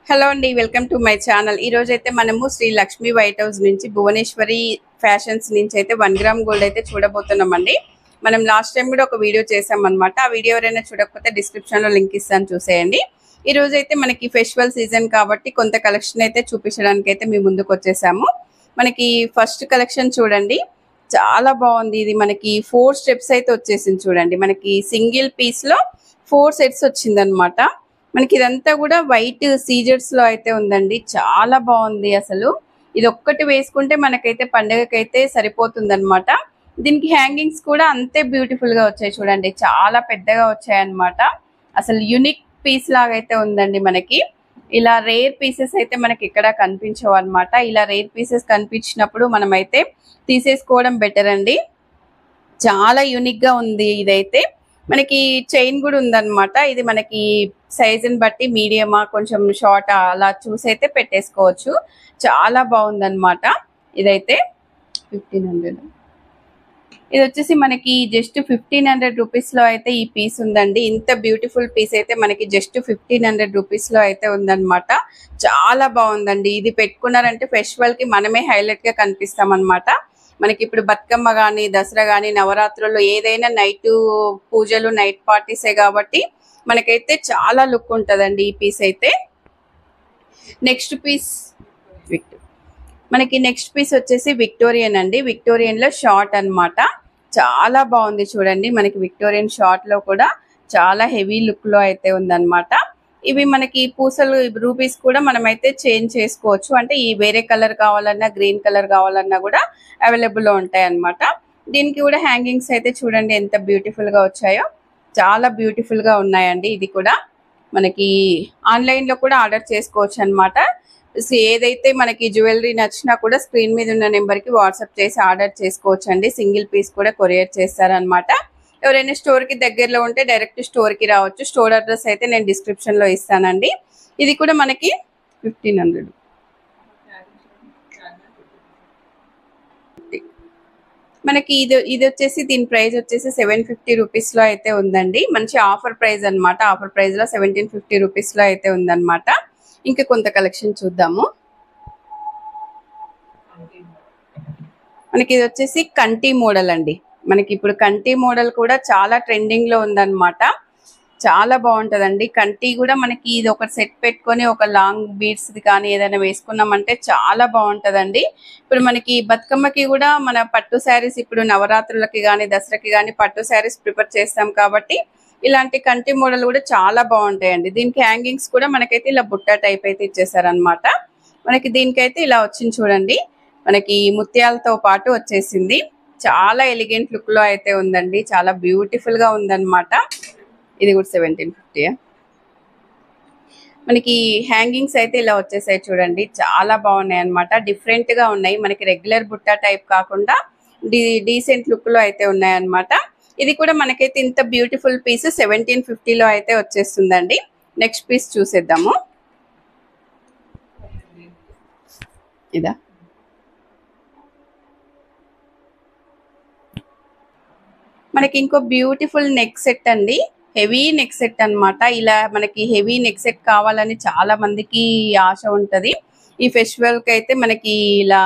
Hello అండి, welcome to my channel. ఈ రోజు అయితే మనము శ్రీ లక్ష్మీ వైట్ హౌస్ నుంచి భువనేశ్వరి ఫ్యాషన్స్ నుంచి అయితే 1 గ్రామ్ గోల్డ్ అయితే చూడబోతున్నామండి. మనం లాస్ట్ టైం కూడా ఒక వీడియో చేసాం అనమాట. ఆ వీడియో ఎవరైనా చూడకపోతే డిస్క్రిప్షన్ లో లింక్ ఇస్తాను, చూసేయండి. ఈ రోజు అయితే మనకి ఫెస్టివల్ సీజన్ కాబట్టి కొంత కలెక్షన్ అయితే చూపించడానికి అయితే మేము ముందుకు వచ్చేసాము. మనకి ఫస్ట్ కలెక్షన్ చూడండి, చాలా బాగుంది. ఇది మనకి 4 స్టెప్స్ అయితే వచ్చేసింది చూడండి. మనకి సింగిల్ పీస్ లో 4 సెట్స్ వచ్చిందనమాట. మనకి ఇదంతా కూడా వైట్ సీజర్స్ లో అయితే ఉందండి. చాలా బాగుంది అసలు. ఇది ఒక్కటి వేసుకుంటే మనకైతే పండగకైతే సరిపోతుంది అనమాట. దీనికి హ్యాంగింగ్స్ కూడా అంతే బ్యూటిఫుల్ గా వచ్చాయి చూడండి. చాలా పెద్దగా వచ్చాయి అనమాట. అసలు యూనిక్ పీస్ లాగా అయితే ఉందండి. మనకి ఇలా రేర్ పీసెస్ అయితే మనకి ఇక్కడ కనిపించవు అనమాట. ఇలా రేర్ పీసెస్ కనిపించినప్పుడు మనం అయితే తీసేసుకోవడం బెటర్ అండి. చాలా యూనిక్ గా ఉంది. ఇదైతే మనకి చైన్ కూడా ఉందన్నమాట. ఇది మనకి సైజుని బట్టి మీడియమా కొంచెం షార్ట్ అలా చూసి అయితే పెట్టేసుకోవచ్చు. చాలా బాగుందన్నమాట. ఇదైతే 1500. ఇది వచ్చేసి మనకి జస్ట్ 1500 రూపీస్ లో అయితే ఈ పీస్ ఉందండి. ఇంత బ్యూటిఫుల్ పీస్ అయితే మనకి జస్ట్ 1500 రూపీస్ లో అయితే ఉందన్నమాట. చాలా బాగుందండి. ఇది పెట్టుకున్నారంటే ఫెస్టివల్ కి మనమే హైలైట్ గా కనిపిస్తాం అనమాట. మనకి ఇప్పుడు బతుకమ్మ గానీ, దసరా గానీ, నవరాత్రుల్లో ఏదైనా నైట్ పూజలు, నైట్ పార్టీసే కాబట్టి మనకైతే చాలా లుక్ ఉంటుందండి ఈ పీస్ అయితే. నెక్స్ట్ పీస్ మనకి నెక్స్ట్ పీస్ వచ్చేసి విక్టోరియన్ అండి. విక్టోరియన్ లో షార్ట్ అన్నమాట. చాలా బాగుంది చూడండి. మనకి విక్టోరియన్ షార్ట్ లో కూడా చాలా హెవీ లుక్ లో అయితే ఉందన్నమాట. ఇవి మనకి పూసలు రూపీస్ కూడా మనమైతే చేంజ్ చేసుకోవచ్చు. అంటే ఈ వేరే కలర్ కావాలన్నా, గ్రీన్ కలర్ కావాలన్నా కూడా అవైలబుల్ లో ఉంటాయి అన్నమాట. దీనికి కూడా హ్యాంగింగ్స్ అయితే చూడండి ఎంత బ్యూటిఫుల్ గా వచ్చాయో. చాలా బ్యూటిఫుల్ గా ఉన్నాయండి. ఇది కూడా మనకి ఆన్లైన్ లో కూడా ఆర్డర్ చేసుకోవచ్చు అనమాట. ఏదైతే మనకి జ్యువెలరీ నచ్చినా కూడా స్క్రీన్ మీద ఉన్న నెంబర్ కి వాట్సాప్ చేసి ఆర్డర్ చేసుకోవచ్చు అండి. సింగిల్ పీస్ కూడా కొరియర్ చేస్తారనమాట. ఎవరైనా స్టోర్ కి దగ్గరలో ఉంటే డైరెక్ట్ స్టోర్ కి రావచ్చు. స్టోర్ అడ్రస్ అయితే నేను డిస్క్రిప్షన్ లో ఇస్తానండి. ఇది కూడా మనకి 1500. మనకి ఇది వచ్చేసి దీని ప్రైస్ వచ్చేసి 750 రూపీస్ లో అయితే ఉందండి. మంచి ఆఫర్ ప్రైస్ అనమాట. ఆఫర్ ప్రైస్ లో 1750 రూపీస్ లో అయితే ఉందన్నమాట. ఇంకా కొంత కలెక్షన్ చూద్దాము. మనకి ఇది వచ్చేసి కంటి మోడల్ అండి. మనకి ఇప్పుడు కంటి మోడల్ కూడా చాలా ట్రెండింగ్ లో ఉందన్నమాట. చాలా బాగుంటదండి. కంటి కూడా మనకి ఇది ఒక సెట్ పెట్టుకొని ఒక లాంగ్ బీడ్స్ కానీ ఏదైనా వేసుకున్నామంటే చాలా బాగుంటదండి. ఇప్పుడు మనకి బతుకమ్మకి కూడా మన పట్టు శారీస్, ఇప్పుడు నవరాత్రులకి కానీ దసరాకి కానీ పట్టు శారీస్ ప్రిపేర్ చేస్తాం కాబట్టి ఇలాంటి కంటి మోడల్ కూడా చాలా బాగుంటాయండి. దీనికి హ్యాంగింగ్స్ కూడా మనకైతే ఇలా బుట్ట టైప్ అయితే ఇచ్చేసారనమాట. మనకి దీనికైతే ఇలా వచ్చింది చూడండి. మనకి ముత్యాలతో పాటు వచ్చేసింది. చాలా ఎలిగెంట్ లుక్ లో అయితే ఉందండి. చాలా బ్యూటిఫుల్ గా ఉందన్నమాట. ఇది కూడా 1750. మనకి హ్యాంగింగ్స్ అయితే ఇలా వచ్చేసాయి చూడండి. చాలా బాగున్నాయి అనమాట. డిఫరెంట్ గా ఉన్నాయి. మనకి రెగ్యులర్ బుట్ట టైప్ కాకుండా డీసెంట్ లుక్ లో అయితే ఉన్నాయి అనమాట. ఇది కూడా మనకైతే ఇంత బ్యూటిఫుల్ పీస్ 1750 లో అయితే వచ్చేస్తుందండి. నెక్స్ట్ పీస్ చూసేద్దాము. ఇదా మనకి ఇంకో బ్యూటిఫుల్ నెక్ సెట్ అండి. హెవీ నెక్ సెట్ అనమాట. ఇలా మనకి హెవీ నెక్ సెట్ కావాలని చాలా మందికి ఆశ ఉంటది. ఈ ఫెస్టివల్ కి అయితే మనకి ఇలా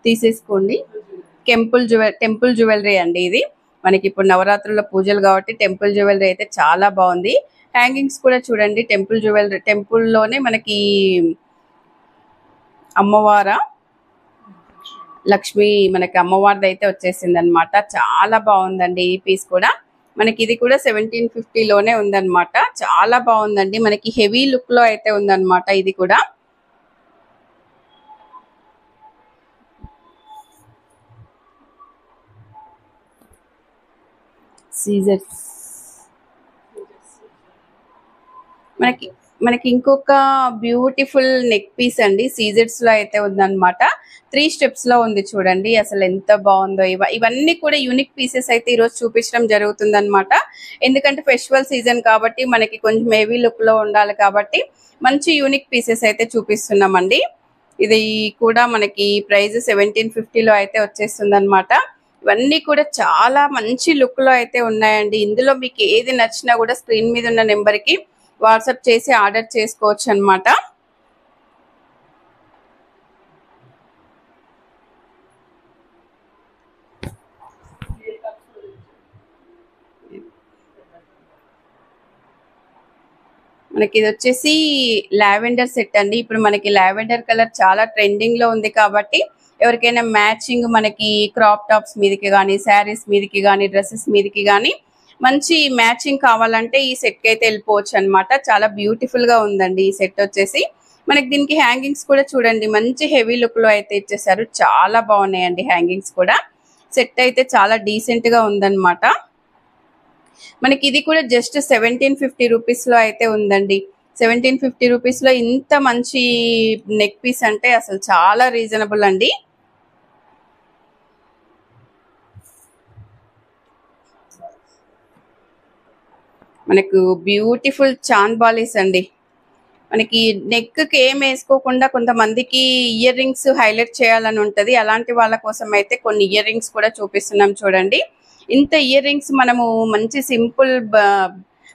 తీసేసుకోండి. టెంపుల్ జ్యువెలరీ అండి ఇది. మనకి ఇప్పుడు నవరాత్రుల పూజలు కాబట్టి టెంపుల్ జ్యువెలరీ అయితే చాలా బాగుంది. హ్యాంగింగ్స్ కూడా చూడండి. టెంపుల్ జ్యువెలరీ, టెంపుల్ లోనే మనకి అమ్మవార లక్ష్మి మనకి అమ్మవారిది అయితే వచ్చేసింది అనమాట. చాలా బాగుందండి ఈ పీస్ కూడా. మనకి ఇది కూడా 1750 లోనే ఉందన్నమాట. చాలా బాగుందండి. మనకి హెవీ లుక్ లో అయితే ఉందన్నమాట. ఇది కూడా సీజర్స్. మనకి ఇంకొక బ్యూటిఫుల్ నెక్ పీస్ అండి. సీజర్స్ లో అయితే ఉందన్నమాట. 3 స్టెప్స్ లో ఉంది చూడండి. అసలు ఎంత బాగుందో. ఇవన్నీ కూడా యూనిక్ పీసెస్ అయితే ఈరోజు చూపించడం జరుగుతుంది అనమాట. ఎందుకంటే ఫెస్టివల్ సీజన్ కాబట్టి మనకి కొంచెం హెవీ లుక్ లో ఉండాలి కాబట్టి మంచి యూనిక్ పీసెస్ అయితే చూపిస్తున్నామండి. ఇది కూడా మనకి ప్రైస్ 1750 లో అయితే వచ్చేస్తుంది అనమాట. ఇవన్నీ కూడా చాలా మంచి లుక్ లో అయితే ఉన్నాయండి. ఇందులో మీకు ఏది నచ్చినా కూడా స్క్రీన్ మీద ఉన్న నెంబర్ కి వాట్సాప్ చేసి ఆర్డర్ చేసుకోవచ్చు అనమాట. మనకి ఇది వచ్చేసి లావెండర్ సెట్ అండి. ఇప్పుడు మనకి లావెండర్ కలర్ చాలా ట్రెండింగ్ లో ఉంది కాబట్టి ఎవరికైనా మ్యాచింగ్ మనకి క్రాప్ టాప్స్ మీదకి కానీ, శారీస్ మీదకి కానీ, డ్రెస్సెస్ మీదకి కానీ మంచి మ్యాచింగ్ కావాలంటే ఈ సెట్ కి అయితే వెళ్ళిపోవచ్చు అనమాట. చాలా బ్యూటిఫుల్ గా ఉందండి ఈ సెట్ వచ్చేసి. మనకి దీనికి హ్యాంగింగ్స్ కూడా చూడండి మంచి హెవీ లుక్ లో అయితే ఇచ్చేసారు. చాలా బాగున్నాయండి హ్యాంగింగ్స్ కూడా. సెట్ అయితే చాలా డీసెంట్ గా ఉందన్నమాట. మనకి ఇది కూడా జస్ట్ 1750 రూపీస్ లో అయితే ఉందండి. 1750 రూపీస్ లో ఇంత మంచి నెక్ పీస్ అంటే అసలు చాలా రీజనబుల్ అండి. మనకు బ్యూటిఫుల్ చాంద్ బాలీస్ అండి. మనకి నెక్ కి ఏం వేసుకోకుండా కొంతమందికి ఇయర్ రింగ్స్ హైలైట్ చేయాలని ఉంటది. అలాంటి వాళ్ళ కోసం అయితే కొన్ని ఇయర్ రింగ్స్ కూడా చూపిస్తున్నాం చూడండి. ఇంత ఇయర్ రింగ్స్ మనము మంచి సింపుల్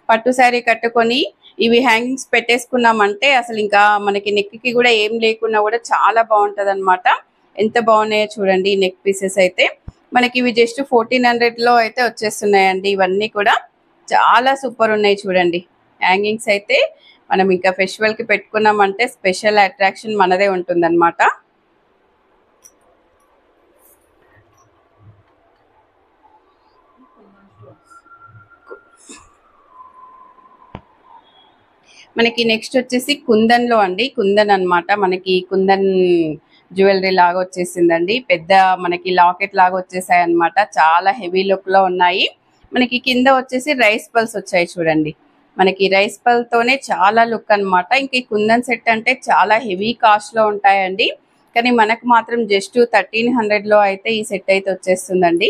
పట్టు శారీ కట్టుకొని ఇవి హ్యాంగింగ్స్ పెట్టేసుకున్నామంటే అసలు ఇంకా మనకి నెక్ కి కూడా ఏం లేకున్నా కూడా చాలా బాగుంటది అనమాట. ఎంత బాగున్నాయో చూడండి ఈ నెక్ పీసెస్ అయితే. మనకి ఇవి జస్ట్ 1400 లో అయితే వచ్చేస్తున్నాయండి. ఇవన్నీ కూడా చాలా సూపర్ ఉన్నాయి చూడండి. హ్యాంగింగ్స్ అయితే మనం ఇంకా ఫెస్టివల్ కి పెట్టుకున్నామంటే స్పెషల్ అట్రాక్షన్ మనదే ఉంటుందన్నమాట. మనకి నెక్స్ట్ వచ్చేసి కుందన్ లో అండి. కుందన్ అన్నమాట. మనకి కుందన్ జ్యువెలరీ లాగా వచ్చేసిందండి. పెద్ద మనకి లాకెట్ లాగా వచ్చేసాయి అన్నమాట. చాలా హెవీ లుక్ లో ఉన్నాయి. మనకి కింద వచ్చేసి రైస్ పల్స్ వచ్చాయి చూడండి. మనకి రైస్ పల్ తోనే చాలా లుక్ అన్నమాట. ఇంక ఈ కుందన్ సెట్ అంటే చాలా హెవీ కాస్ట్ లో ఉంటాయండి. కానీ మనకు మాత్రం జస్ట్ 1300 లో అయితే ఈ సెట్ అయితే వచ్చేస్తుందండి.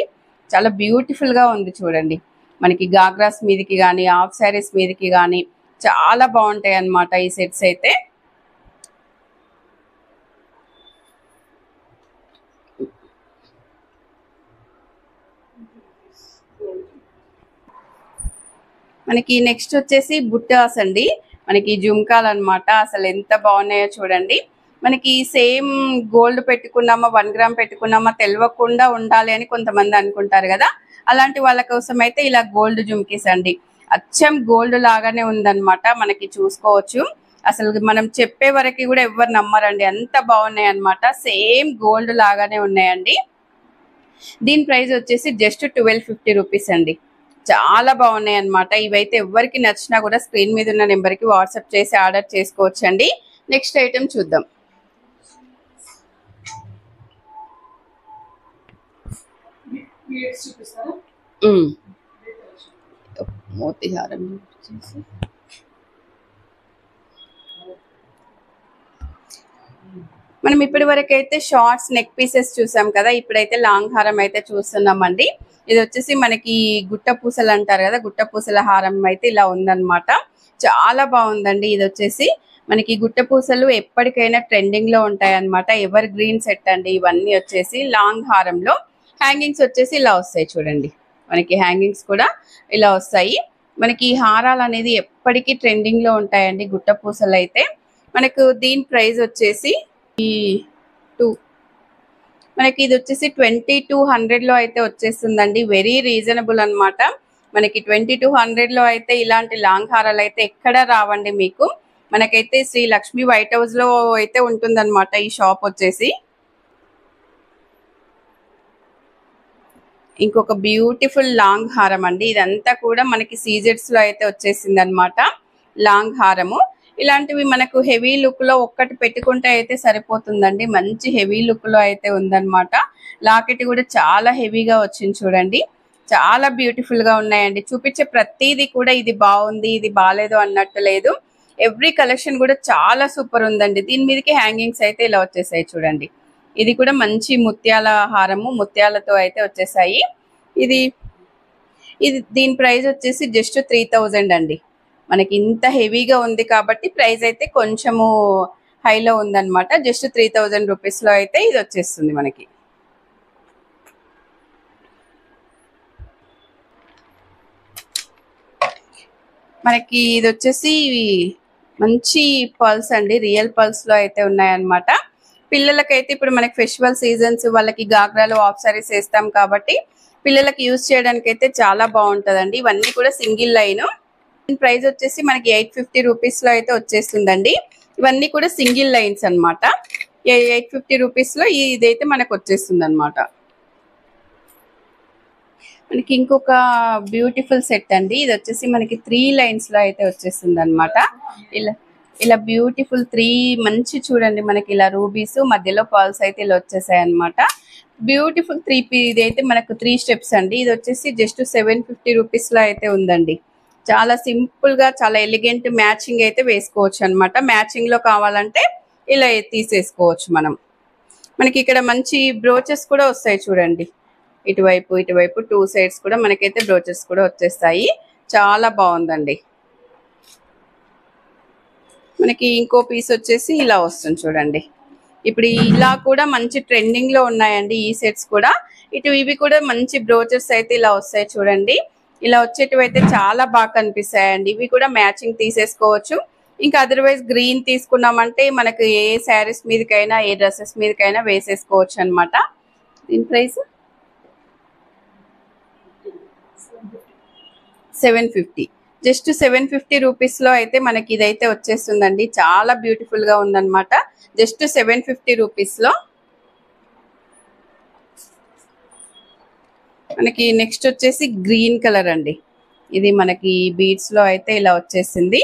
చాలా బ్యూటిఫుల్ గా ఉంది చూడండి. మనకి గాగ్రాస్ మీదకి కానీ, హాఫ్ శారీస్ మీదకి కానీ చాలా బాగుంటాయి అన్నమాట ఈ సెట్స్ అయితే. మనకి నెక్స్ట్ వచ్చేసి బుట్టాస్ అండి. మనకి జుమ్కాలు అన్నమాట. అసలు ఎంత బాగున్నాయో చూడండి. మనకి సేమ్ గోల్డ్ పెట్టుకున్నామా 1 గ్రామ్ పెట్టుకున్నామా తెలియకుండా ఉండాలి అని కొంతమంది అనుకుంటారు కదా. అలాంటి వాళ్ళ కోసం అయితే ఇలా గోల్డ్ జుమ్కీస్ అండి. అచ్చం గోల్డ్ లాగానే ఉందన్నమాట. మనకి చూసుకోవచ్చు. అసలు మనం చెప్పే వరకు కూడా ఎవరు నమ్మరండి. అంత బాగున్నాయి అన్నమాట. సేమ్ గోల్డ్ లాగానే ఉన్నాయండి. దీని ప్రైస్ వచ్చేసి జస్ట్ 1250 రూపీస్ అండి. చాలా బాగున్నాయి అన్నమాట. ఇవైతే ఎవరికి నచ్చినా కూడా స్క్రీన్ మీద ఉన్న నెంబర్ కి వాట్సాప్ చేసి ఆర్డర్ చేసుకోవచ్చండి. నెక్స్ట్ ఐటమ్ చూద్దాం. మోతిహారం మనం ఇప్పటి వరకు అయితే షార్ట్స్ నెక్ పీసెస్ చూసాం కదా. ఇప్పుడైతే లాంగ్ హారం అయితే చూస్తున్నామండి. ఇది వచ్చేసి మనకి గుట్ట పూసలు అంటారు కదా. గుట్ట పూసల హారం అయితే ఇలా ఉందన్నమాట. చాలా బాగుందండి. ఇది వచ్చేసి మనకి గుట్ట పూసలు ఎప్పటికైనా ట్రెండింగ్ లో ఉంటాయి అన్నమాట. ఎవర్ గ్రీన్ సెట్ అండి. ఇవన్నీ వచ్చేసి లాంగ్ హారంలో హ్యాంగింగ్స్ వచ్చేసి ఇలా వస్తాయి చూడండి. మనకి హ్యాంగింగ్స్ కూడా ఇలా వస్తాయి. మనకి ఈ హారాలు అనేది ఎప్పటికీ ట్రెండింగ్ లో ఉంటాయండి గుట్ట పూసలు అయితే. మనకు దీని ప్రైస్ వచ్చేసి మనకి ఇది వచ్చేసి 2200 లో అయితే వచ్చేస్తుందండి. వెరీ రీజనబుల్ అన్నమాట. మనకి 2200 లో అయితే ఇలాంటి లాంగ్ హారాలు అయితే ఎక్కడ రావండి మీకు. మనకైతే శ్రీ లక్ష్మి వైట్ హౌస్ లో అయితే ఉంటుందన్నమాట ఈ షాప్ వచ్చేసి. ఇంకొక బ్యూటిఫుల్ లాంగ్ హారం అండి. ఇదంతా కూడా మనకి సీజెట్స్ లో అయితే వచ్చేసింది అనమాట లాంగ్ హారము. ఇలాంటివి మనకు హెవీ లుక్ లో ఒక్కటి పెట్టుకుంటే అయితే సరిపోతుందండి. మంచి హెవీ లుక్ లో అయితే ఉందన్నమాట. లాకెట్ కూడా చాలా హెవీగా వచ్చింది చూడండి. చాలా బ్యూటిఫుల్ గా ఉన్నాయండి. చూపించే ప్రతిదీ కూడా ఇది బాగుంది ఇది బాగాలేదు అన్నట్టు లేదు. ఎవ్రీ కలెక్షన్ కూడా చాలా సూపర్ ఉందండి. దీని మీదకి హ్యాంగింగ్స్ అయితే ఇలా వచ్చేసాయి చూడండి. ఇది కూడా మంచి ముత్యాల హారము, ముత్యాలతో అయితే వచ్చేసాయి. ఇది దీని ప్రైస్ వచ్చేసి జస్ట్ 3000 అండి. మనకి ఇంత హెవీగా ఉంది కాబట్టి ప్రైస్ అయితే కొంచెము హైలో ఉందన్నమాట. జస్ట్ 3000 రూపీస్ లో అయితే ఇది వచ్చేస్తుంది మనకి. మనకి ఇది వచ్చేసి మంచి పర్ల్స్ అండి. రియల్ పర్ల్స్ లో అయితే ఉన్నాయన్నమాట. పిల్లలకైతే ఇప్పుడు మనకి ఫెస్టివల్ సీజన్స్ వాళ్ళకి గాగ్రాలు ఆఫ్ సారీస్ వేస్తాం కాబట్టి పిల్లలకి యూజ్ చేయడానికి అయితే చాలా బాగుంటదండి. ఇవన్నీ కూడా సింగిల్ లైన్. ప్రైస్ వచ్చేసి మనకి 850 రూపీస్ లో అయితే వచ్చేస్తుందండి. ఇవన్నీ కూడా సింగిల్ లైన్స్ అన్నమాట. 850 రూపీస్ లో ఇదైతే మనకు వచ్చేస్తుంది అనమాట. మనకి ఇంకొక బ్యూటిఫుల్ సెట్ అండి. ఇది వచ్చేసి మనకి 3 లైన్స్ లో అయితే వచ్చేస్తుంది అనమాట. ఇలా బ్యూటిఫుల్ 3 మంచి చూడండి, మనకి ఇలా రూబీస్ మధ్యలో పర్ల్స్ అయితే ఇలా వచ్చేసాయి అనమాట. బ్యూటిఫుల్ 3 ఇది అయితే మనకు 3 స్టెప్స్ అండి. ఇది వచ్చేసి జస్ట్ 750 రూపీస్ లో అయితే ఉందండి. చాలా సింపుల్ గా చాలా ఎలిగెంట్ మ్యాచింగ్ అయితే వేసుకోవచ్చు అనమాట. మ్యాచింగ్ లో కావాలంటే ఇలా తీసేసుకోవచ్చు మనం. మనకి ఇక్కడ మంచి బ్రోచెస్ కూడా వస్తాయి చూడండి. ఇటువైపు 2 సైడ్స్ కూడా మనకైతే బ్రోచెస్ కూడా వచ్చేస్తాయి. చాలా బాగుందండి. మనకి ఇంకో పీస్ వచ్చేసి ఇలా వస్తుంది చూడండి. ఇప్పుడు ఇలా కూడా మంచి ట్రెండింగ్ లో ఉన్నాయండి ఈ సెట్స్ కూడా. ఇవి కూడా మంచి బ్రోచెస్ అయితే ఇలా వస్తాయి చూడండి. ఇలా వచ్చేటివి అయితే చాలా బాగా కనిపిస్తాయండి. ఇవి కూడా మ్యాచింగ్ తీసేసుకోవచ్చు. ఇంకా అదర్వైజ్ గ్రీన్ తీసుకున్నామంటే మనకు ఏ శారీస్ మీదకైనా ఏ డ్రెస్సెస్ మీదకైనా వేసేసుకోవచ్చు అనమాట. దీని ప్రైస్ 750. జస్ట్ 750 రూపీస్ లో అయితే మనకి ఇదైతే వచ్చేస్తుందండి. చాలా బ్యూటిఫుల్ గా ఉందన్నమాట. జస్ట్ 750 రూపీస్ లో. మనకి నెక్స్ట్ వచ్చేసి గ్రీన్ కలర్ అండి. ఇది మనకి బీడ్స్ లో అయితే ఇలా వచ్చేసింది.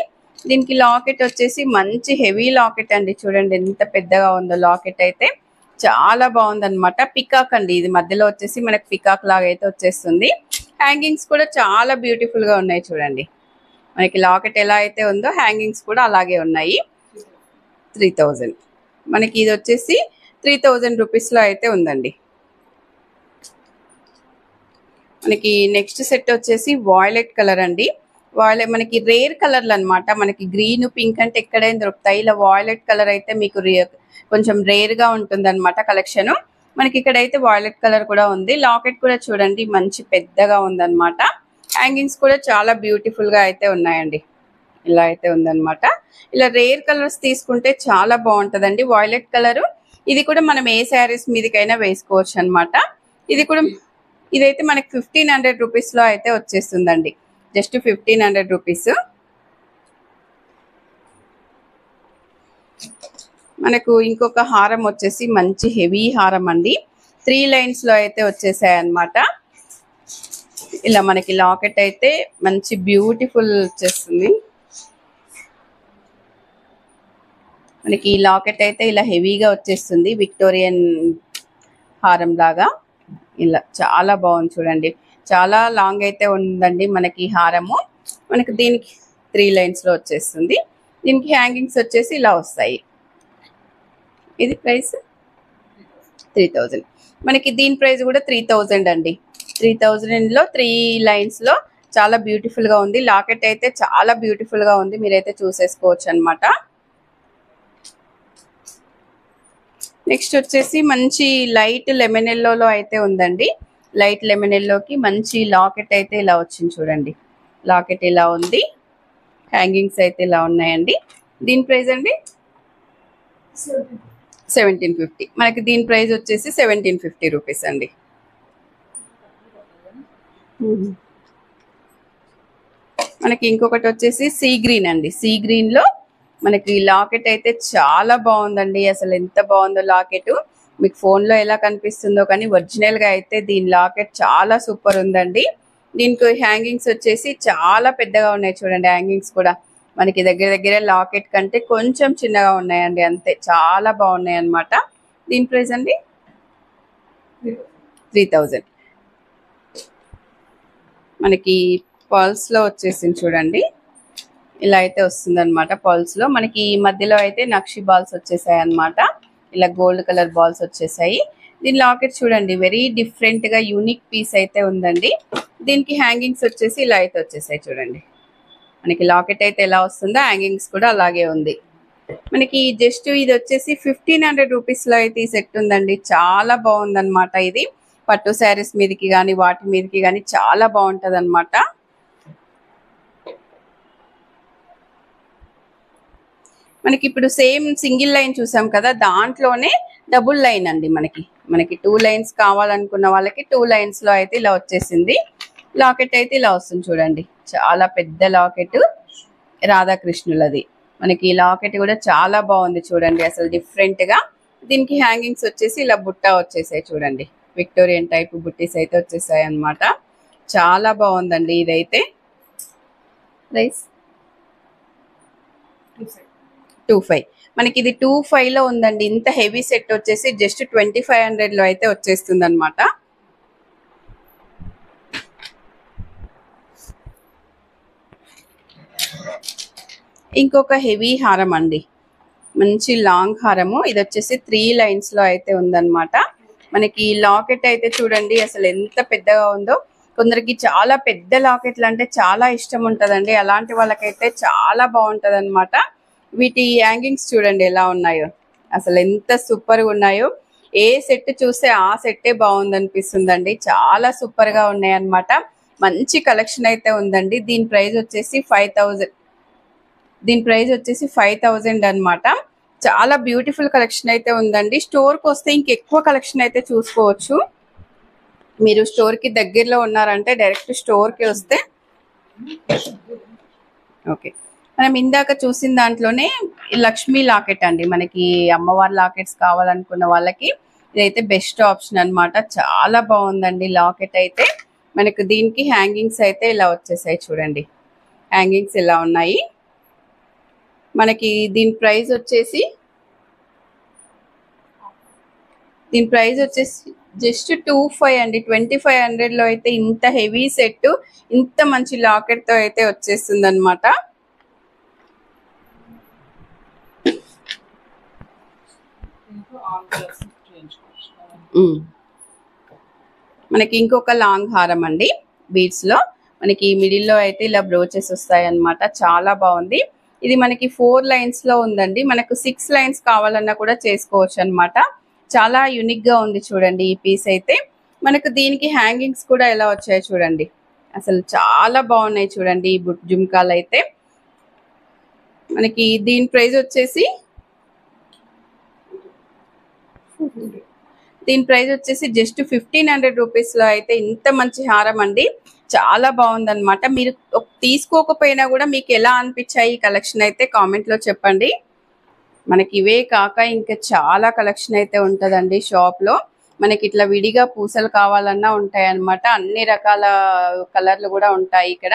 దీనికి లాకెట్ వచ్చేసి మంచి హెవీ లాకెట్ అండి. చూడండి ఎంత పెద్దగా ఉందో లాకెట్ అయితే. చాలా బాగుందన్నమాట. పికాక్ అండి. ఇది మధ్యలో వచ్చేసి మనకి పికాక్ లాగా అయితే వచ్చేస్తుంది. హ్యాంగింగ్స్ కూడా చాలా బ్యూటిఫుల్ గా ఉన్నాయి చూడండి. మనకి లాకెట్ ఎలా అయితే ఉందో హ్యాంగింగ్స్ కూడా అలాగే ఉన్నాయి. 3000. మనకి ఇది వచ్చేసి 3000 రూపీస్ లో అయితే ఉందండి. మనకి నెక్స్ట్ సెట్ వచ్చేసి వాయిలెట్ కలర్ అండి. మనకి రేర్ కలర్లు అనమాట. మనకి గ్రీన్ పింక్ అంటే ఎక్కడైనా దొరుకుతాయి. ఇలా వాయిలెట్ కలర్ అయితే మీకు కొంచెం రేర్ గా ఉంటుంది అనమాట కలెక్షన్. మనకి ఇక్కడైతే వాయిలెట్ కలర్ కూడా ఉంది. లాకెట్ కూడా చూడండి మంచి పెద్దగా ఉందన్నమాట. హ్యాంగింగ్స్ కూడా చాలా బ్యూటిఫుల్ గా అయితే ఉన్నాయండి. ఇలా అయితే ఉందన్నమాట. ఇలా రేర్ కలర్స్ తీసుకుంటే చాలా బాగుంటదండి. వాయిలెట్ కలర్ ఇది కూడా మనం ఏ శారీస్ మీదకైనా వేసుకోవచ్చు అనమాట. ఇదైతే మనకి 1500 రూపీస్ లో అయితే వచ్చేస్తుందండి. Just 1500 rupees. మనకు ఇంకొక హారం వచ్చేసి మంచి హెవీ హారం అండి. 3 లైన్స్ లో అయితే వచ్చేసాయి అన్నమాట. ఇలా మనకి లాకెట్ అయితే మంచి బ్యూటిఫుల్ వచ్చేస్తుంది. మనకి ఈ లాకెట్ అయితే ఇలా హెవీగా వచ్చేస్తుంది. విక్టోరియన్ హారం లాగా ఇలా చాలా బాగుంది చూడండి. చాలా లాంగ్ అయితే ఉందండి మనకి హారము. మనకి దీనికి 3 లైన్స్ లో వచ్చేస్తుంది. దీనికి హ్యాంగింగ్స్ వచ్చేసి ఇలా వస్తాయి. ఇది ప్రైస్ 3000. మనకి దీని ప్రైస్ కూడా 3000 అండి. 3000 లో 3 లైన్స్ లో చాలా బ్యూటిఫుల్ గా ఉంది. లాకెట్ అయితే చాలా బ్యూటిఫుల్ గా ఉంది. మీరైతే చూసేసుకోవచ్చు అనమాట. నెక్స్ట్ వచ్చేసి మంచి లైట్ లెమన్ ఎల్లోలో అయితే ఉందండి. లైట్ లెమన్ ఎల్లోకి మంచి లాకెట్ అయితే ఇలా వచ్చింది చూడండి. లాకెట్ ఇలా ఉంది. హ్యాంగింగ్స్ అయితే ఇలా ఉన్నాయండి. దీని ప్రైస్ అండి 1750. మనకి దీని ప్రైస్ వచ్చేసి 1750 రూపీస్ అండి. మనకి ఇంకొకటి వచ్చేసి సీ గ్రీన్ అండి. సీ గ్రీన్ లో మనకి లాకెట్ అయితే చాలా బాగుందండి. అసలు ఎంత బాగుందో లాకెట్. మీకు ఫోన్ లో ఎలా కనిపిస్తుందో కానీ ఒరిజినల్ గా అయితే దీని లాకెట్ చాలా సూపర్ ఉందండి. దీనికి హ్యాంగింగ్స్ వచ్చేసి చాలా పెద్దగా ఉన్నాయి చూడండి. హ్యాంగింగ్స్ కూడా మనకి దగ్గర లాకెట్ కంటే కొంచెం చిన్నగా ఉన్నాయండి. అంతే చాలా బాగున్నాయి అన్నమాట. దీని ప్రైస్ అండి 3000. మనకి పర్ల్స్ లో వచ్చేసింది చూడండి. ఇలా అయితే వస్తుంది అనమాట. పర్ల్స్ లో మనకి మధ్యలో అయితే నక్షి బాల్స్ వచ్చేసాయి అనమాట. ఇలా గోల్డ్ కలర్ బాల్స్ వచ్చేసాయి. దీని లాకెట్ చూడండి వెరీ డిఫరెంట్ గా యూనిక్ పీస్ అయితే ఉందండి. దీనికి హ్యాంగింగ్స్ వచ్చేసి ఇలా అయితే వచ్చేసాయి చూడండి. మనకి లాకెట్ అయితే ఎలా వస్తుందో హ్యాంగింగ్స్ కూడా అలాగే ఉంది. మనకి జస్ట్ ఇది వచ్చేసి 1500 రూపీస్ లో అయితే ఈ సెట్ ఉందండి. చాలా బాగుంది అనమాట. ఇది పట్టు శారీస్ మీదకి కానీ వాటి మీదకి కానీ చాలా బాగుంటది అనమాట. మనకి ఇప్పుడు సేమ్ సింగిల్ లైన్ చూసాం కదా, దాంట్లోనే డబుల్ లైన్ అండి. మనకి 2 లైన్స్ కావాలనుకున్న వాళ్ళకి 2 లైన్స్ లో అయితే ఇలా వచ్చేసింది. లాకెట్ అయితే ఇలా వస్తుంది చూడండి. చాలా పెద్ద లాకెట్ రాధాకృష్ణులది. మనకి ఈ లాకెట్ కూడా చాలా బాగుంది చూడండి, అసలు డిఫరెంట్ గా. దీనికి హ్యాంగింగ్స్ వచ్చేసి ఇలా బుట్ట వచ్చేసాయి చూడండి, విక్టోరియన్ టైప్ బుట్టీస్ అయితే వచ్చేసాయి అన్నమాట. చాలా బాగుందండి ఇదైతే. ప్రైస్ 25. మనకి ఇది 25 లో ఉందండి. ఇంత హెవీ సెట్ వచ్చేసి జస్ట్ 2500 లో అయితే వచ్చేస్తుంది అనమాట. ఇంకొక హెవీ హారం అండి, మంచి లాంగ్ హారము. ఇది వచ్చేసి 3 లైన్స్ లో అయితే ఉందన్నమాట. మనకి లాకెట్ అయితే చూడండి అసలు ఎంత పెద్దగా ఉందో. కొందరికి చాలా పెద్ద లాకెట్లు అంటే చాలా ఇష్టం ఉంటదండి, అలాంటి వాళ్ళకైతే చాలా బాగుంటది అనమాట. వీటి హ్యాంగింగ్స్ చూడండి ఎలా ఉన్నాయో, అసలు ఎంత సూపర్ గా ఉన్నాయో. ఏ సెట్ చూస్తే ఆ సెట్టే బాగుంది అనిపిస్తుందండి, చాలా సూపర్ గా ఉన్నాయి అన్నమాట. మంచి కలెక్షన్ అయితే ఉందండి. దీని ప్రైస్ వచ్చేసి 5000 అనమాట. చాలా బ్యూటిఫుల్ కలెక్షన్ అయితే ఉందండి. స్టోర్ కి వస్తే ఇంకెక్కువ కలెక్షన్ అయితే చూసుకోవచ్చు. మీరు స్టోర్ కి దగ్గరలో ఉన్నారంటే డైరెక్ట్ స్టోర్ కి వస్తే ఓకే. మనం ఇందాక చూసిన దాంట్లోనే లక్ష్మీ లాకెట్ అండి, మనకి అమ్మవారి లాకెట్స్ కావాలనుకున్న వాళ్ళకి ఇదైతే బెస్ట్ ఆప్షన్ అన్నమాట. చాలా బాగుందండి లాకెట్ అయితే. మనకు దీనికి హ్యాంగింగ్స్ అయితే ఇలా వచ్చేసాయి చూడండి, హ్యాంగింగ్స్ ఇలా ఉన్నాయి. మనకి దీని ప్రైస్ వచ్చేసి జస్ట్ 25 అండి. 2500 లో అయితే ఇంత హెవీ సెట్, ఇంత మంచి లాకెట్ తో అయితే వచ్చేస్తుంది అనమాట. మనకి ఇంకొక లాంగ్ హారం అండి బీడ్స్ లో. మనకి మిడిల్ లో అయితే ఇలా బ్రోచెస్ వస్తాయి అన్నమాట. చాలా బాగుంది. ఇది మనకి 4 లైన్స్ లో ఉందండి. మనకు 6 లైన్స్ కావాలన్నా కూడా చేసుకోవచ్చు అన్నమాట. చాలా యూనిక్ గా ఉంది చూడండి ఈ పీస్ అయితే. మనకు దీనికి హ్యాంగింగ్స్ కూడా ఎలా వచ్చాయి చూడండి, అసలు చాలా బాగున్నాయి చూడండి ఈ జుమ్కాలు అయితే. మనకి దీని ప్రైస్ వచ్చేసి జస్ట్ 1500 రూపీస్ లో అయితే ఇంత మంచి హారం అండి. చాలా బాగుందన్నమాట. మీరు తీసుకోకపోయినా కూడా మీకు ఎలా అనిపించాయి ఈ కలెక్షన్ అయితే కామెంట్ లో చెప్పండి. మనకి ఇవే కాక ఇంకా చాలా కలెక్షన్ అయితే ఉంటదండి షాప్ లో. మనకి ఇట్లా విడిగా పూసలు కావాలన్నా ఉంటాయి అన్నమాట. అన్ని రకాల కలర్లు కూడా ఉంటాయి ఇక్కడ.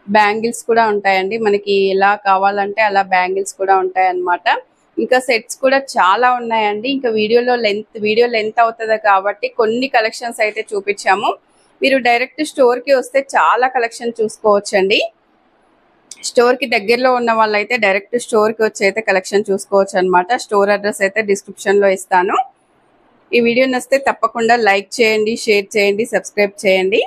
బ్యాంగిల్స్ కూడా ఉంటాయండి, మనకి ఎలా కావాలంటే అలా బ్యాంగిల్స్ కూడా ఉంటాయి అన్నమాట. ఇంకా సెట్స్ కూడా చాలా ఉన్నాయండి. ఇంకా వీడియో లెంత్ అవుతుంది కాబట్టి కొన్ని కలెక్షన్స్ అయితే చూపించాము. మీరు డైరెక్ట్ స్టోర్ కి వస్తే చాలా కలెక్షన్ చూసుకోవచ్చండి. స్టోర్ కి దగ్గరలో ఉన్న వాళ్ళైతే డైరెక్ట్ స్టోర్ కి వచ్చి అయితే కలెక్షన్ చూసుకోవచ్చు అనమాట. స్టోర్ అడ్రస్ అయితే డిస్క్రిప్షన్ లో ఇస్తాను. ఈ వీడియో నచ్చితే తప్పకుండా లైక్ చేయండి, షేర్ చేయండి, సబ్స్క్రైబ్ చేయండి.